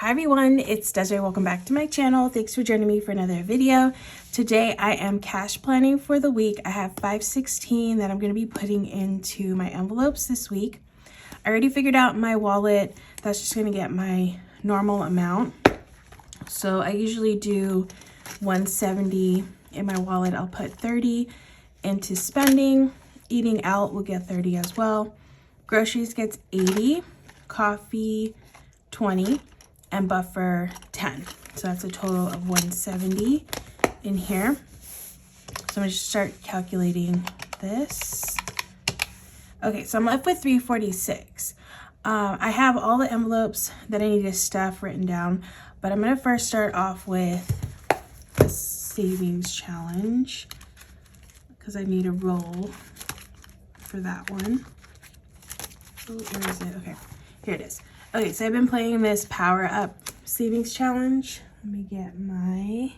Hi everyone, it's Desiree. Welcome back to my channel. Thanks for joining me for another video. Today I am cash planning for the week. I have $5.16 that I'm going to be putting into my envelopes this week. I already figured out my wallet. That's just going to get my normal amount. So I usually do $170 in my wallet. I'll put $30 into spending. Eating out will get $30 as well. Groceries gets $80, coffee $20, and buffer $10. So that's a total of $170 in here. So I'm gonna just start calculating this. Okay, so I'm left with $346. I have all the envelopes that I need to stuff written down, but I'm gonna first start off with the savings challenge because I need a roll for that one. Oh, where is it? Okay, here it is. Okay, so I've been playing this Power Up Savings Challenge. Let me get my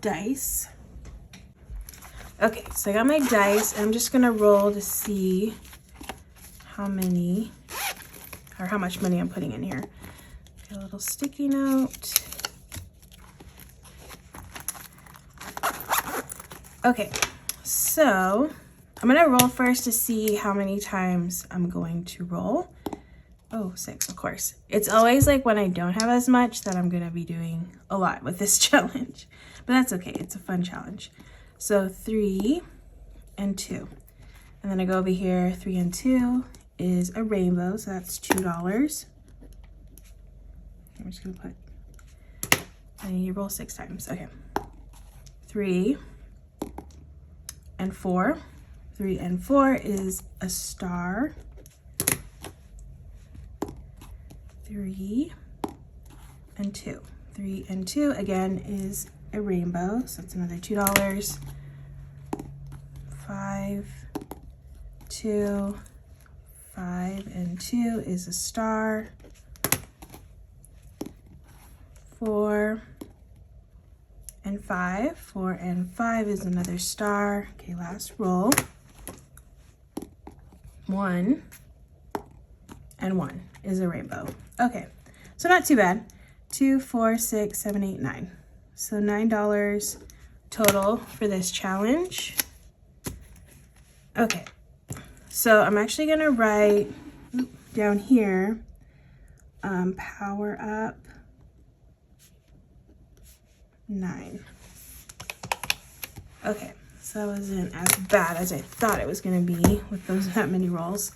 dice. Okay, so I got my dice, and I'm just gonna roll to see how many, or how much money I'm putting in here. Got a little sticky note. Okay, so I'm gonna roll first to see how many times I'm going to roll. Oh, 6, of course. It's always like when I don't have as much that I'm gonna be doing a lot with this challenge, but that's okay, it's a fun challenge. So 3 and 2. And then I go over here, 3 and 2 is a rainbow, so that's $2. I'm just gonna put, I need to roll 6 times, okay. 3 and 4. 3 and 4 is a star. 3 and 2. 3 and 2 again is a rainbow, so it's another $2. 5, 2, 5 and 2 is a star. 4 and 5. 4 and 5 is another star. Okay, last roll. 1 and 1 is a rainbow. Okay, so not too bad. 2, 4, 6, 7, 8, 9. So $9 total for this challenge. Okay, so I'm actually gonna write down here, Power Up 9. Okay, so that wasn't as bad as I thought it was gonna be with that many rolls.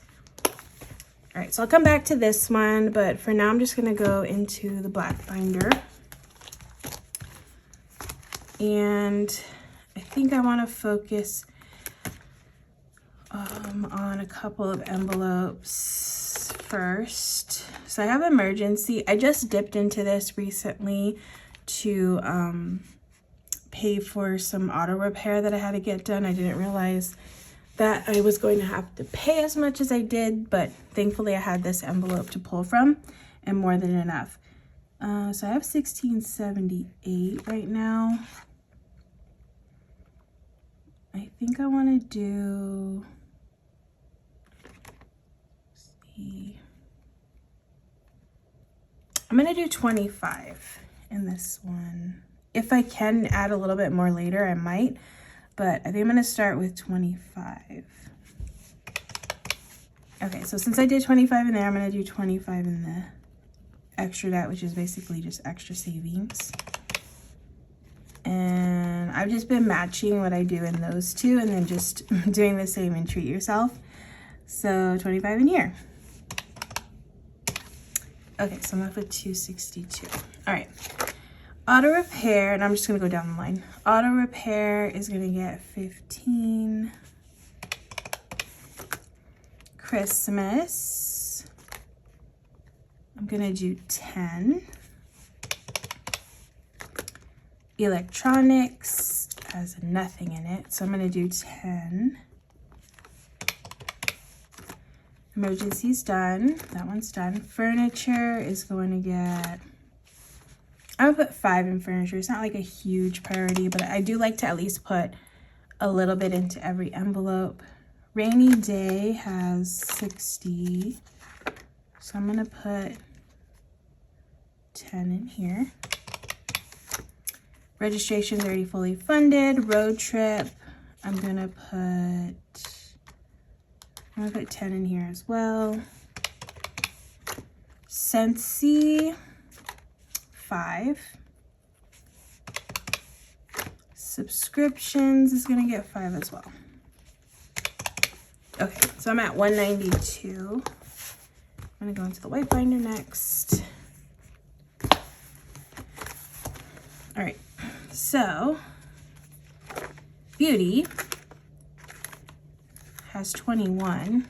All right, so I'll come back to this one, but for now I'm just gonna go into the black binder. And I think I wanna focus on a couple of envelopes first. So I have emergency. I just dipped into this recently to pay for some auto repair that I had to get done. I didn't realize that I was going to have to pay as much as I did, but thankfully I had this envelope to pull from and more than enough. So I have $16.78 right now. I think I want to do, let's see, I'm going to do 25 in this one. If I can add a little bit more later, I might. But I think I'm gonna start with 25. Okay, so since I did 25 in there, I'm gonna do 25 in the extra debt, which is basically just extra savings. And I've just been matching what I do in those two and then just doing the same in Treat Yourself. So 25 in here. Okay, so I'm left with 262. All right. Auto repair, and I'm just gonna go down the line. Auto repair is gonna get 15. Christmas, I'm gonna do 10. Electronics has nothing in it, so I'm gonna do 10. Emergency's done, that one's done. Furniture is going to get, I would put 5 in furniture. It's not like a huge priority, but I do like to at least put a little bit into every envelope. Rainy day has 60. So I'm gonna put 10 in here. Registration's already fully funded. Road trip, I'm gonna put 10 in here as well. Scentsy, 5. Subscriptions is gonna get 5 as well. Okay, so I'm at 192. I'm gonna go into the white binder next. All right, so Beauty has 21.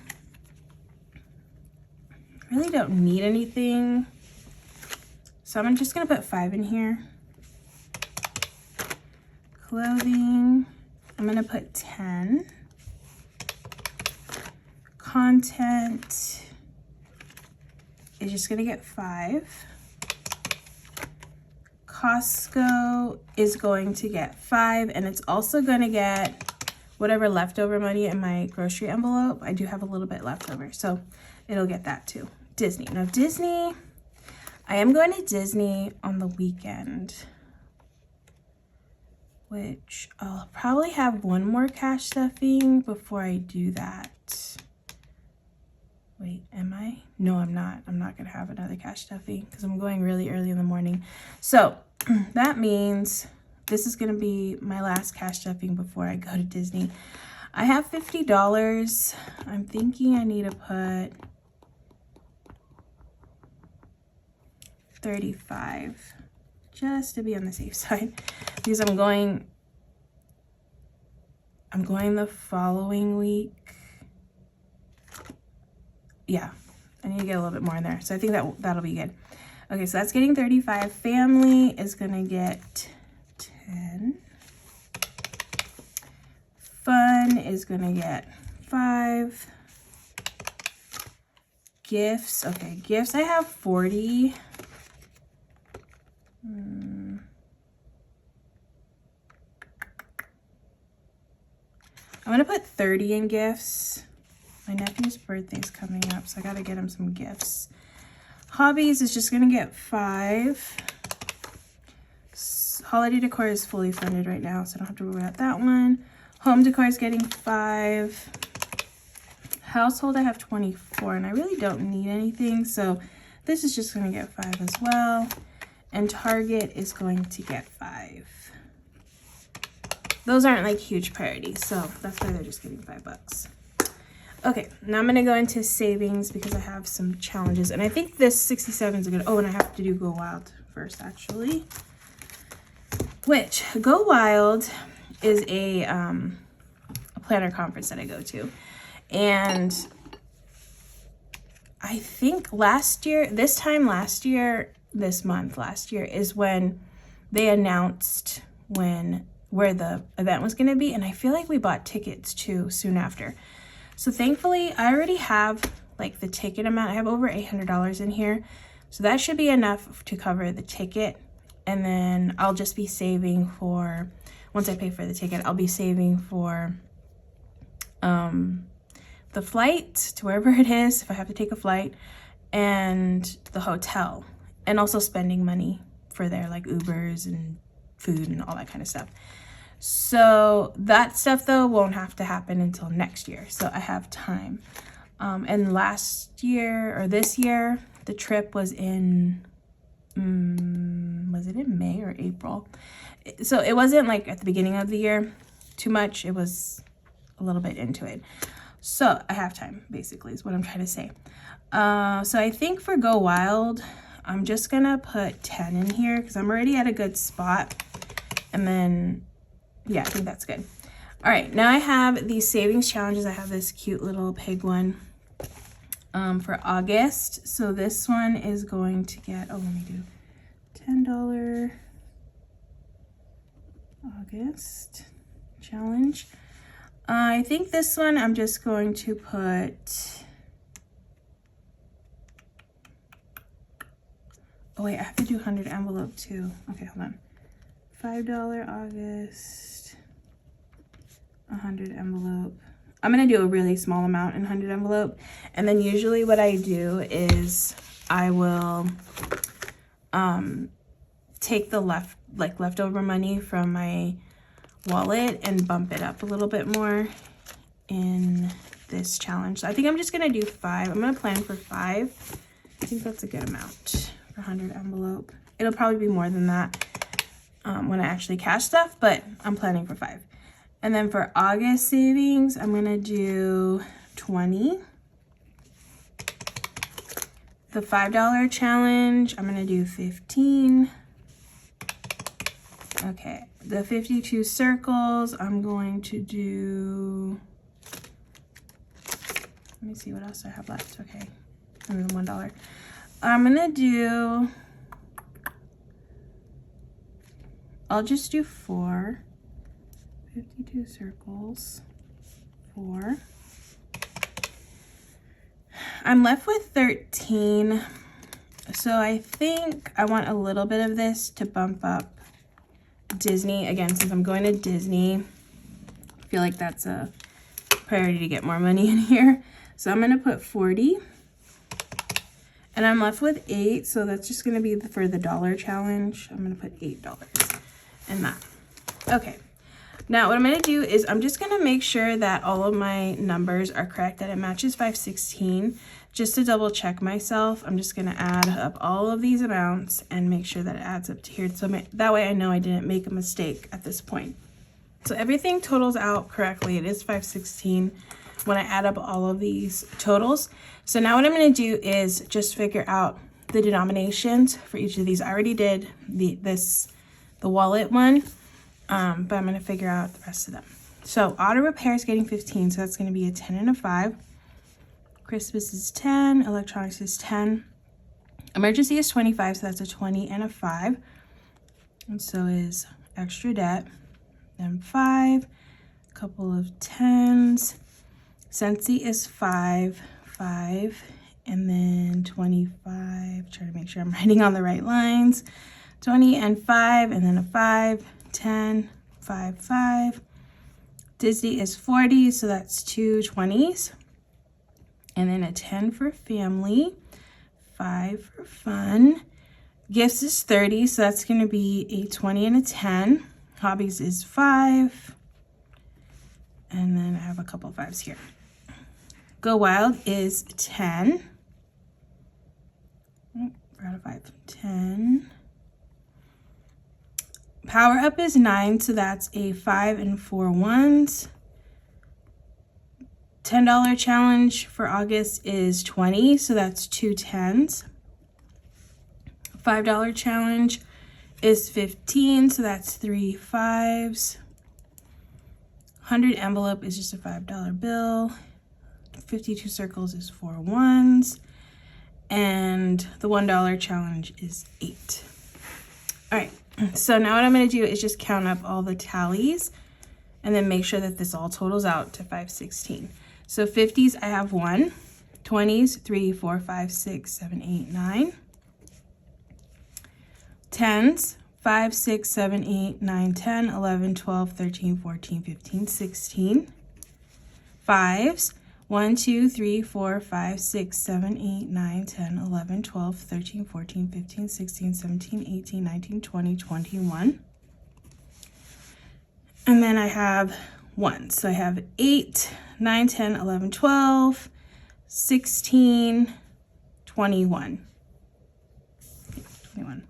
I really don't need anything, so I'm just gonna put 5 in here. Clothing, I'm gonna put 10. Content is just gonna get 5. Costco is going to get 5, and it's also gonna get whatever leftover money in my grocery envelope. I do have a little bit left over, so it'll get that too. Disney. Now Disney, I am going to Disney on the weekend, which I'll probably have one more cash stuffing before I do that. Wait, am I? No, I'm not. I'm not gonna have another cash stuffing because I'm going really early in the morning. So that means this is gonna be my last cash stuffing before I go to Disney. I have $50. I'm thinking I need to put 35 just to be on the safe side because I'm going the following week. Yeah, I need to get a little bit more in there. So I think that'll be good. Okay, so that's getting 35. Family is gonna get 10. Fun is gonna get 5. Gifts, okay, gifts, I have 40. I'm gonna put 30 in gifts. My nephew's birthday's coming up, so I gotta get him some gifts. Hobbies is just gonna get 5. Holiday decor is fully funded right now, so I don't have to worry about that one. Home decor is getting 5. Household, I have 24, and I really don't need anything, so this is just gonna get 5 as well. And Target is going to get 5. Those aren't like huge priorities, so that's why they're just getting $5. Okay, now I'm gonna go into savings because I have some challenges, and I think this 67 is a good. Oh, and I have to do Go Wild first, actually. Which Go Wild is a planner conference that I go to, and I think last year is when they announced where the event was gonna be, and I feel like we bought tickets too soon after. So thankfully, I already have like the ticket amount. I have over $800 in here. So that should be enough to cover the ticket. And then I'll just be saving for, once I pay for the ticket, I'll be saving for the flight to wherever it is, if I have to take a flight, and the hotel. And also spending money for their like Ubers and food and all that kind of stuff. So that stuff though won't have to happen until next year, so I have time. And last year or this year, the trip was in was it in May or April? So it wasn't like at the beginning of the year too much, it was a little bit into it. So I have time, basically, is what I'm trying to say. So I think for Go Wild, I'm just gonna put 10 in here because I'm already at a good spot. And then yeah, I think that's good. All right, now I have these savings challenges. I have this cute little pig one for August. So this one is going to get, oh, let me do $10 August challenge. I think this one I'm just going to put, oh wait, I have to do 100 envelope too. Okay, hold on. $5 August, 100 envelope. I'm gonna do a really small amount in 100 envelope. And then usually what I do is I will take the leftover money from my wallet and bump it up a little bit more in this challenge. So I think I'm just gonna do 5. I'm gonna plan for 5. I think that's a good amount for 100 envelope. It'll probably be more than that when I actually cash stuff, but I'm planning for 5. And then for August savings, I'm gonna do 20. The $5 challenge, I'm gonna do 15. Okay, the 52 circles, I'm going to do, let me see what else I have left. Okay, and then $1. I'm gonna do, I'll just do 4. 52 circles, 4. I'm left with 13. So I think I want a little bit of this to bump up Disney. Again, since I'm going to Disney, I feel like that's a priority to get more money in here. So I'm gonna put 40. And I'm left with 8, so that's just gonna be for the dollar challenge. I'm gonna put $8 in that. Okay. Now what I'm going to do is I'm just going to make sure that all of my numbers are correct, that it matches 516. Just to double check myself, I'm just going to add up all of these amounts and make sure that it adds up to here. So that way I know I didn't make a mistake at this point. So everything totals out correctly. It is 516 when I add up all of these totals. So now what I'm going to do is just figure out the denominations for each of these. I already did the wallet one. But I'm going to figure out the rest of them. So auto repair is getting 15, so that's going to be a 10 and a 5. Christmas is 10. Electronics is 10. Emergency is 25, so that's a 20 and a 5. And so is extra debt. Then 5. A couple of 10s. Scentsy is 5. 5. And then 25. Try to make sure I'm writing on the right lines. 20 and 5, and then a 5. 10, 5, 5. Disney is 40, so that's 2 20s. And then a 10 for family, 5 for fun. Gifts is 30, so that's going to be a 20 and a 10. Hobbies is 5. And then I have a couple 5s here. Go Wild is 10. Oh, we're out of 5. 10. Power Up is 9, so that's a 5 and 4 1s. $10 challenge for August is 20, so that's 2 10s. $5 challenge is 15, so that's 3 5s. 100 envelope is just a $5 bill. 52 circles is 4 1s. And the $1 challenge is 8. All right. So now what I'm going to do is just count up all the tallies and then make sure that this all totals out to 516. So 50s, I have 1. 20s, 3, 4, 5, 6, 7, 8, 9. 10s, 5, 6, 7, 8, 9, 10, 11, 12, 13, 14, 15, 16. 5s, 1, 2, 3, 4, 5, 6, 7, 8, 9, 10, 11, 12, 13, 14, 15, 16, 17, 18, 19, 20, 21. And then I have 1. So I have 8, 9, 10, 11, 12, 16, 21. 21.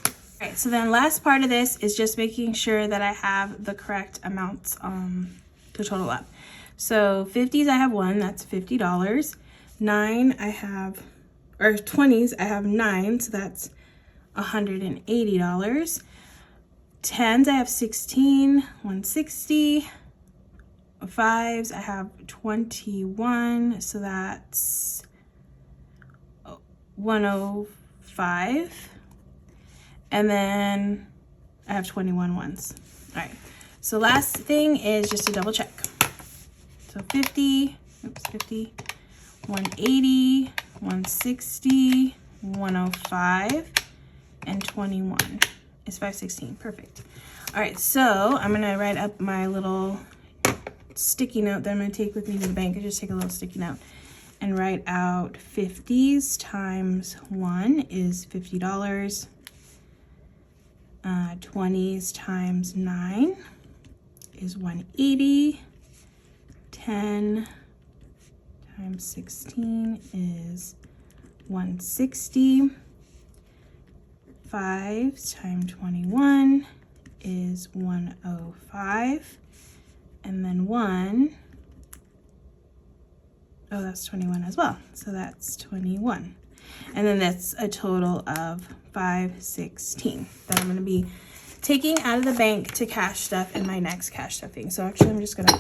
All right, so then last part of this is just making sure that I have the correct amounts to total up. So 50s, I have 1, that's $50. 9, I have, or 20s, I have 9, so that's $180. 10s, I have 16, 160. 5s, I have 21, so that's 105. And then I have 21 ones. All right, so last thing is just to double check. So 50, 180, 160, 105, and 21 is 516. Perfect. All right, so I'm gonna write up my little sticky note that I'm gonna take with me to the bank. I just take a little sticky note. and write out 50s times 1 is $50. 20s times 9 is 180. 10 times 16 is 160. 5 times 21 is 105. And then 1, oh, that's 21 as well. So that's 21. And then that's a total of 516 that I'm going to be taking out of the bank to cash stuff in my next cash stuffing. So actually I'm just going to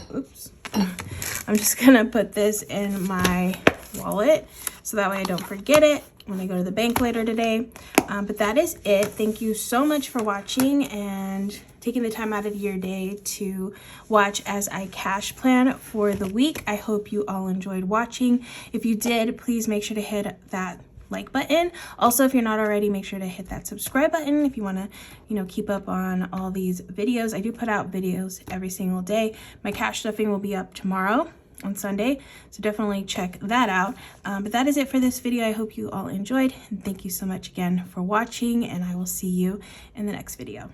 put this in my wallet so that way I don't forget it when I go to the bank later today. But that is it. Thank you so much for watching and taking the time out of your day to watch as I cash plan for the week. I hope you all enjoyed watching. If you did, please make sure to hit that like button. Also, if you're not already, make sure to hit that subscribe button if you want to, keep up on all these videos. I do put out videos every single day. My cash stuffing will be up tomorrow on Sunday, so definitely check that out. But that is it for this video. I hope you all enjoyed, and thank you so much again for watching, and I will see you in the next video.